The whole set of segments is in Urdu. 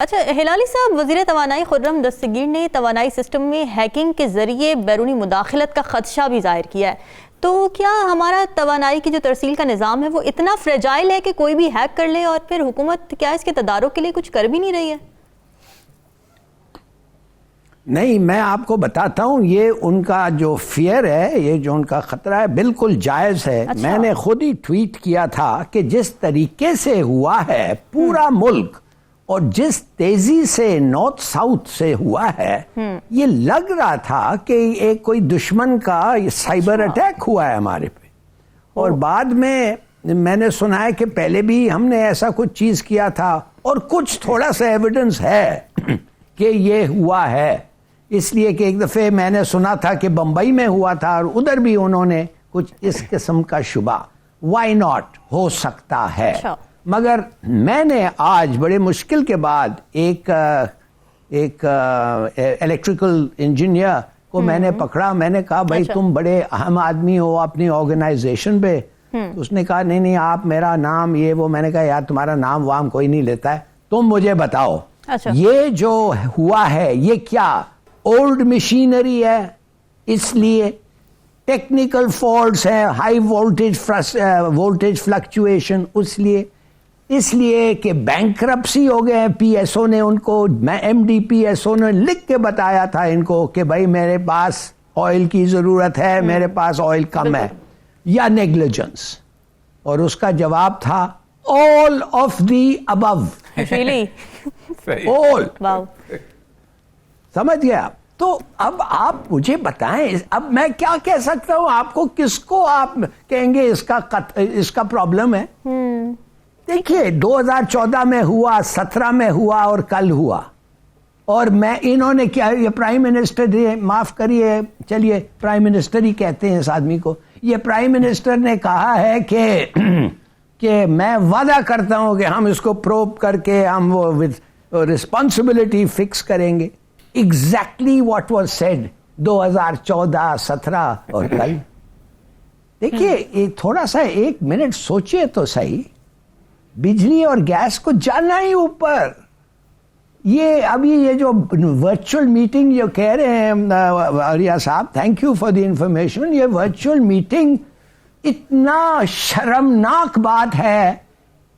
اچھا ہلالی صاحب، وزیر توانائی خرم دستگیر نے توانائی سسٹم میں ہیکنگ کے ذریعے بیرونی مداخلت کا خدشہ بھی ظاہر کیا ہے، تو کیا ہمارا توانائی کی جو ترسیل کا نظام ہے وہ اتنا فریجائل ہے کہ کوئی بھی ہیک کر لے، اور پھر حکومت کیا اس کے تدارک کے لیے کچھ کر بھی نہیں رہی ہے؟ نہیں، میں آپ کو بتاتا ہوں، یہ ان کا جو فیئر ہے، یہ جو ان کا خطرہ ہے بالکل جائز ہے۔ میں نے خود ہی ٹویٹ کیا تھا کہ جس طریقے سے ہوا ہے پورا ملک اور جس تیزی سے نارتھ ساؤتھ سے ہوا ہے، یہ لگ رہا تھا کہ ایک کوئی دشمن کا سائبر اٹیک ہوا ہے ہمارے پہ۔ اور بعد میں نے سنا ہے کہ پہلے بھی ہم نے ایسا کچھ چیز کیا تھا، اور کچھ تھوڑا سا ایویڈنس ہے کہ یہ ہوا ہے۔ اس لیے کہ ایک دفعہ میں نے سنا تھا کہ بمبئی میں ہوا تھا، اور ادھر بھی انہوں نے کچھ اس قسم کا شبہ، وائی ناٹ، ہو سکتا ہے۔ مگر میں نے آج بڑے مشکل کے بعد ایک الیکٹریکل انجینئر کو میں نے پکڑا، میں نے کہا بھائی تم بڑے اہم آدمی ہو اپنی آرگنائزیشن پہ۔ اس نے کہا نہیں آپ میرا نام یہ وہ۔ میں نے کہا یار تمہارا نام وام کوئی نہیں لیتا ہے، تم مجھے بتاؤ یہ جو ہوا ہے یہ کیا اولڈ مشینری ہے، اس لیے ٹیکنیکل فالٹس ہیں، ہائی وولٹیج فلکچویشن، اس لیے کہ بینکرپسی ہو گئے ہیں۔ پی ایس او نے ان کو، M D P S O نے لکھ کے بتایا تھا ان کو کہ بھائی میرے پاس آئل کی ضرورت ہے، میرے پاس آئل کم ہے، یا نیگلیجنس، اور اس کا جواب تھا all of the above۔ Really? all۔ Wow۔ سمجھ گیا؟ تو اب آپ مجھے بتائیں، اب میں کیا کہہ سکتا ہوں آپ کو، کس کو آپ کہیں گے اس کا پرابلم ہے؟ دیکھیے 2014 میں ہوا، 17 میں ہوا، اور کل ہوا، اور انہوں نے کیا، یہ پرائم منسٹر، معاف کریے چلیے پرائم منسٹر ہی کہتے ہیں اس آدمی کو، یہ پرائم منسٹر نے کہا ہے کہ میں وعدہ کرتا ہوں کہ ہم اس کو پروب کر کے ہم وہ رسپانسبلٹی فکس کریں گے۔ ایگزیکٹلی واٹ واز سیڈ 2014، 17 اور کل۔ دیکھیے تھوڑا سا ایک منٹ سوچئے تو صحیح، بجلی اور گیس کو جانا ہی اوپر۔ یہ ابھی یہ جو ورچوئل میٹنگ جو کہہ رہے ہیں آریہ صاحب، thank you for the information, یہ ورچوئل میٹنگ اتنا شرمناک بات ہے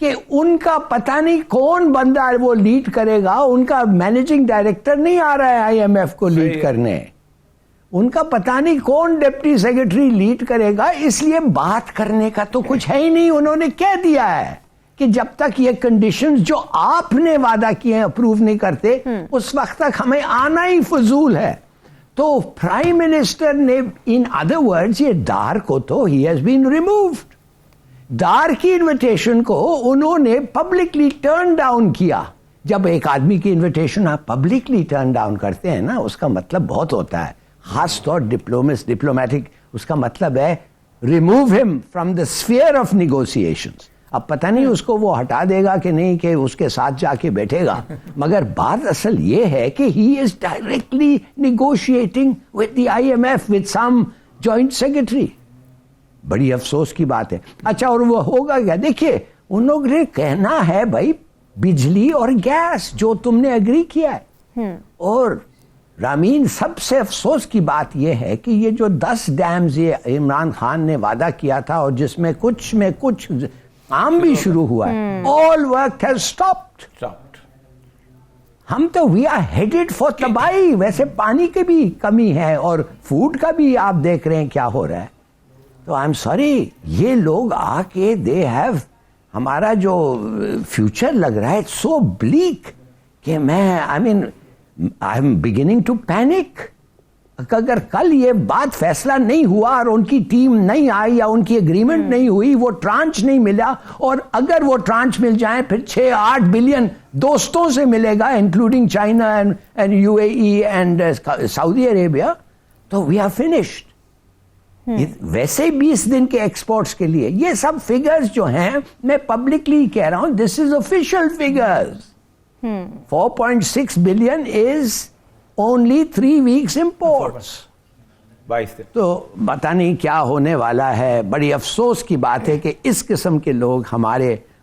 کہ ان کا پتہ نہیں کون بندہ وہ لیڈ کرے گا، ان کا مینیجنگ ڈائریکٹر نہیں آ رہا ہے آئی ایم ایف کو لیڈ کرنے، ان کا پتہ نہیں کون ڈپٹی سیکرٹری لیڈ کرے گا، اس لیے بات کرنے کا تو کچھ ہے ہی نہیں۔ انہوں نے کہہ دیا ہے کہ جب تک یہ کنڈیشنز جو آپ نے وعدہ کیے ہیں اپروو نہیں کرتے، اس وقت تک ہمیں آنا ہی فضول ہے۔ تو پرائم منسٹر نے ان ادر ورڈز یہ ڈار کو تو he has been removed, Dar کی انویٹیشن کو انہوں نے پبلکلی ٹرن ڈاؤن کیا۔ جب ایک آدمی کی انویٹیشن آپ پبلکلی ٹرن ڈاؤن کرتے ہیں نا، اس کا مطلب بہت ہوتا ہے، خاص طور ڈپلومیٹک، اس کا مطلب ہے ریموو ہم from the sphere of negotiations. اب پتہ نہیں اس کو وہ ہٹا دے گا کہ نہیں، کہ اس کے ساتھ جا کے بیٹھے گا، مگر بات اصل یہ ہے کہ he is directly negotiating with the I M F, with some joint secretary. بڑی افسوس کی بات ہے۔ اچھا اور وہ ہوگا کیا؟ دیکھیے ان لوگ نے کہنا ہے بھائی بجلی اور گیس جو تم نے اگری کیا ہے، اور رامین سب سے افسوس کی بات یہ ہے کہ یہ جو 10 ڈیمز یہ عمران خان نے وعدہ کیا تھا، اور جس میں کچھ کام بھی شروع ہوا ہے، all work has stopped۔ ہم تو we are headed for تباہی۔ ویسے پانی کی بھی کمی ہے، اور فوڈ کا بھی آپ دیکھ رہے ہیں کیا ہو رہا ہے۔ تو آئی ایم سوری، یہ لوگ آ کے دے ہیو، ہمارا جو فیوچر لگ رہا ہے سو بلیک کہ I am beginning to panic. اگر کل یہ بات فیصلہ نہیں ہوا اور ان کی ٹیم نہیں آئی یا ان کی اگریمنٹ نہیں ہوئی، وہ ٹرانچ نہیں ملا، اور اگر وہ ٹرانچ مل جائیں پھر 6-8 بلین دوستوں سے ملے گا including China and U A E and Saudi Arabia, تو وی آر فنشڈ۔ ویسے 20 دن کے ایکسپورٹس کے لیے یہ سب فگرز جو ہیں، میں پبلکلی کہہ رہا ہوں، دس از آفیشیل فگرز۔ 4.6 بلین از only 3 weeks imports۔ تو پتہ نہیں کیا ہونے والا ہے۔ بڑی افسوس کی بات ہے کہ اس قسم کے لوگ ہمارے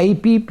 IPP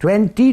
20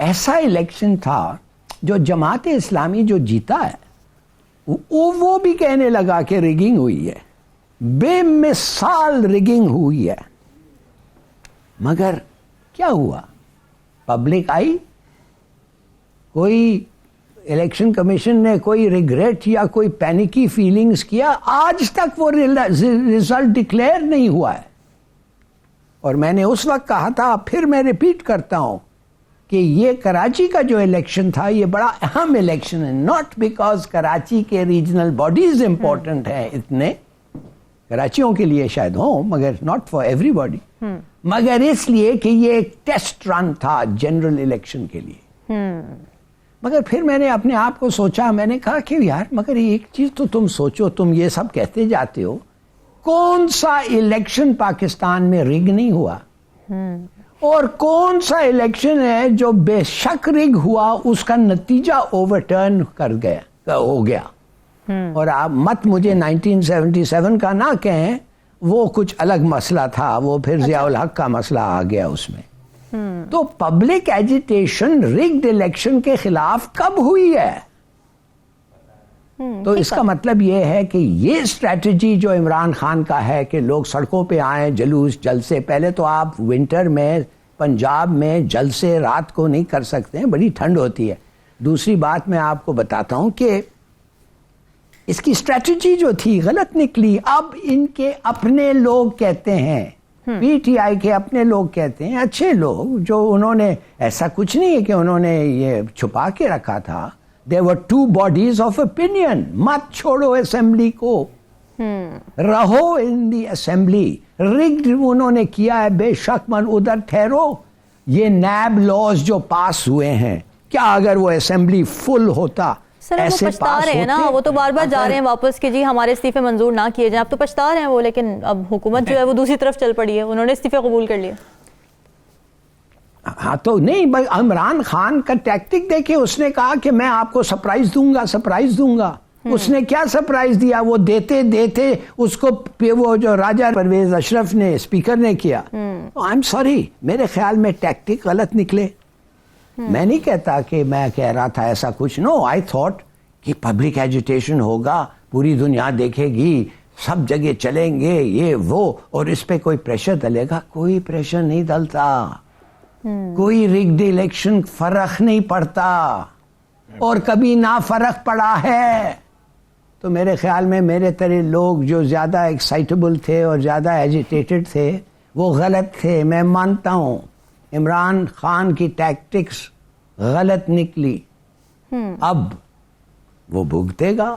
ایسا الیکشن تھا جو جماعت اسلامی جو جیتا ہے وہ بھی کہنے لگا کہ ریگنگ ہوئی ہے, بے مثال ریگنگ ہوئی ہے. مگر کیا ہوا؟ پبلک آئی, کوئی الیکشن کمیشن نے کوئی ریگریٹ یا کوئی پینیکی فیلنگز کیا؟ آج تک وہ ریزلٹ ڈکلیئر نہیں ہوا ہے. اور میں نے اس وقت کہا تھا, پھر میں ریپیٹ کرتا ہوں کہ یہ کراچی کا جو الیکشن تھا یہ بڑا اہم الیکشن ہے, ناٹ بیکاز کراچی کے ریجنل باڈیز امپورٹنٹ ہیں اتنے, کراچیوں کے لیے شاید ہوں مگر ناٹ فار ایوری باڈی, مگر اس لیے کہ یہ ایک ٹیسٹ رن تھا جنرل الیکشن کے لیے. مگر پھر میں نے اپنے آپ کو سوچا, میں نے کہا کہ یار مگر ایک چیز تو تم سوچو, تم یہ سب کہتے جاتے ہو, کون سا الیکشن پاکستان میں رگ نہیں ہوا, اور کون سا الیکشن ہے جو بے شک رگ ہوا اس کا نتیجہ اوور ٹرن ہو گیا. اور آپ مت مجھے 1977 کا نہ کہیں, وہ کچھ الگ مسئلہ تھا, وہ پھر ضیاء الحق کا مسئلہ آ گیا اس میں. تو پبلک ایجیٹیشن رگڈ الیکشن کے خلاف کب ہوئی ہے؟ تو اس کا مطلب یہ ہے کہ یہ اسٹریٹجی جو عمران خان کا ہے کہ لوگ سڑکوں پہ آئیں, جلوس جلسے, پہلے تو آپ ونٹر میں پنجاب میں جلسے رات کو نہیں کر سکتے ہیں, بڑی ٹھنڈ ہوتی ہے. دوسری بات میں آپ کو بتاتا ہوں کہ اس کی اسٹریٹجی جو تھی غلط نکلی. اب ان کے اپنے لوگ کہتے ہیں, پی ٹی آئی کے اپنے لوگ کہتے ہیں, اچھے لوگ جو انہوں نے, ایسا کچھ نہیں ہے کہ انہوں نے یہ چھپا کے رکھا تھا, there were two bodies of opinion, مت چھوڑو اسمبلی کو, رہو ان دی اسمبلی. rigged انہوں نے کیا ہے بے شک, من ادھر ٹھہرو. یہ نیب لاز جو پاس ہوئے ہیں, کیا اگر وہ اسمبلی فل ہوتا سر وہ پچھتا رہے ہیں نا, وہ تو بار بار جا رہے ہیں واپس کہ جی ہمارے استعفے منظور نہ کیے جائیں. اب تو پچھتا رہے ہیں وہ, لیکن اب حکومت جو ہے وہ دوسری طرف چل پڑی ہے, انہوں نے استعفے قبول کر لیے. ہاں تو نہیں بھائی, عمران خان کا ٹیکٹک دیکھے, اس نے کہا کہ میں آپ کو سرپرائز دوں گا. اس نے کیا سرپرائز دیا؟ وہ دیتے اس کو وہ جو راجہ پرویز اشرف نے اسپیکر نے کیا. آئی ایم سوری, میرے خیال میں ٹیکٹک غلط نکلے. میں نہیں کہتا کہ میں کہہ رہا تھا ایسا کچھ, نو, آئی تھاٹ کہ پبلک ایجیٹیشن ہوگا, پوری دنیا دیکھے گی, سب جگہ چلیں گے یہ وہ, اور اس پہ کوئی پریشر ڈلے گا. کوئی پریشر نہیں ڈلتا, کوئی رگڈ الیکشن فرق نہیں پڑتا, اور کبھی نہ فرق پڑا ہے. تو میرے خیال میں میرے طرح لوگ جو زیادہ ایکسائٹیبل تھے اور زیادہ ایجیٹیٹڈ تھے وہ غلط تھے. میں مانتا ہوں عمران خان کی ٹیکٹکس غلط نکلی, اب وہ بھگتے گا.